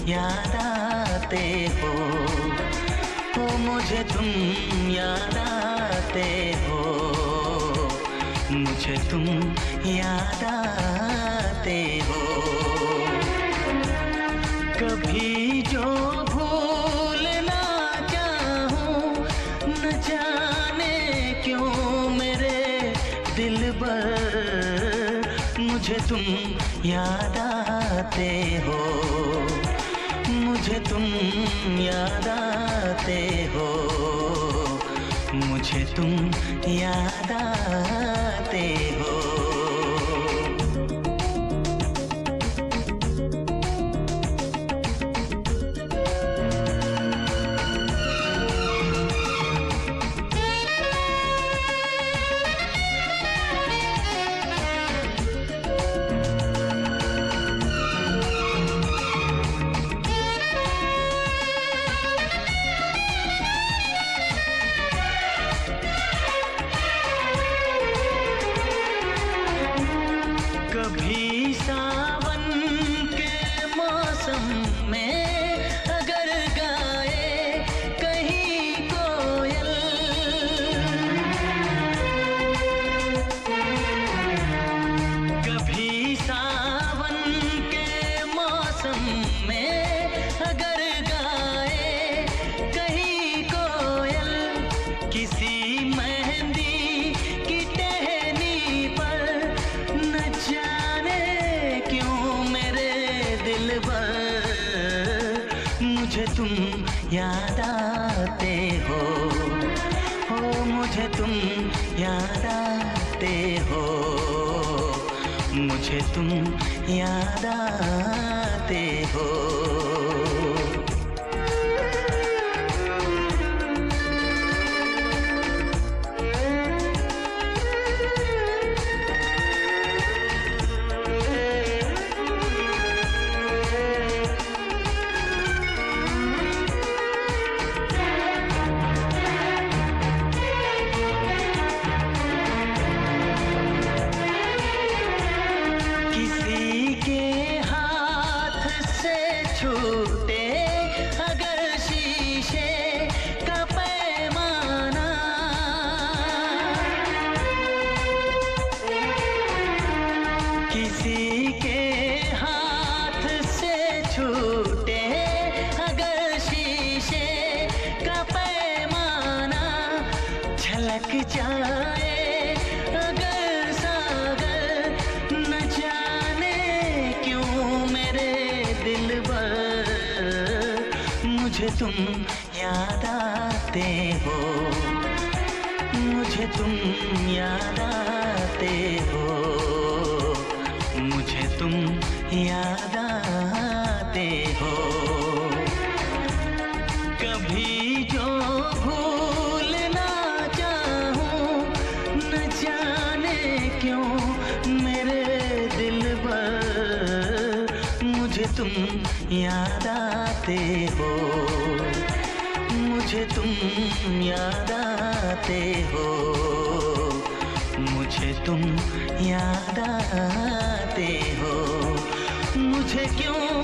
याद आते हो, मुझे तुम याद आते हो, मुझे तुम याद आते हो। कभी जो भूल ना चाहूं, न जाने क्यों मेरे दिलबर, मुझे तुम याद आते हो, मुझे तुम याद आते हो, मुझे तुम याद आते हो। कभी सावन के मौसम में अगर गाए कहीं कोयल, कभी सावन के मौसम में अगर गाए कहीं कोयल, किसी मेहंदी की टहनी पर न जाने क्यों मेरे दिल पर, मुझे तुम याद आते हो, मुझे तुम याद आते हो, मुझे तुम याद आते हो। छूटे अगर शीशे का पैमाना, किसी के हाथ से छूटे अगर शीशे का पैमाना, झलक जाए अगर सागर, न जाने क्यों मेरे दिल पर, मुझे तुम याद आते हो, मुझे तुम याद आते हो, मुझे तुम याद आते हो। कभी जो भूल ना चाहूं, न जाने क्यों मेरे दिल पर, मुझे तुम याद आते हो, मुझे तुम याद आते हो, मुझे तुम याद आते हो, मुझे क्यों